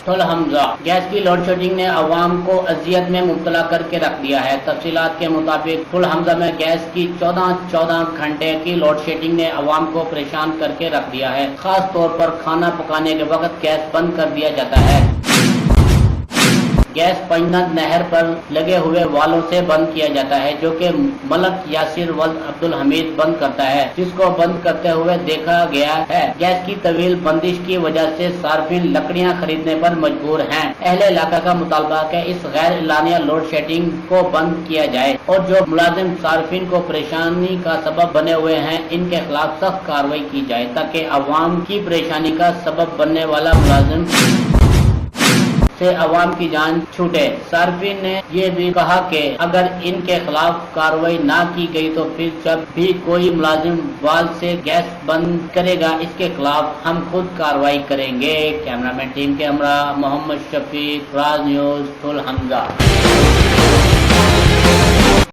Full Hamza. Gas की load shedding ने अवाम को अजियत में मुब्तला करके रख दिया है। तफसीलात के मुताबिक फुल हमजा में गैस की 14 घंटे की लोड शेडिंग ने अवाम को परेशान करके रख दिया है। खास तौर पर खाना पकाने के वक्त गैस बंद कर दिया जाता है। गैस पंजनद नहर पर लगे हुए वालों से बंद किया जाता है, जो कि मलक यासिर वल्द अब्दुल हमीद बंद करता है, जिसको बंद करते हुए देखा गया है। गैस की तवील बंदिश की वजह से सार्फिन लकड़ियां खरीदने पर मजबूर हैं। अहले इलाका का मुतालबा है कि इस गैर एलानिया लोड शेडिंग को बंद किया जाए और जो मुलाजिम सार्फिन को परेशानी का सबब बने हुए हैं, इनके खिलाफ सख्त कार्रवाई की जाए, ताकि अवाम की परेशानी का सबब बनने वाला मुलाजिम से अवाम की जान छूटे। सार्फिन ने ये भी कहा कि अगर इनके खिलाफ कार्रवाई ना की गई तो फिर जब भी कोई मुलाजिम वाल से गैस बंद करेगा, इसके खिलाफ हम खुद कार्रवाई करेंगे। कैमरामैन टीम के हमरा मोहम्मद शफीक, राज न्यूज, फुल हमजा।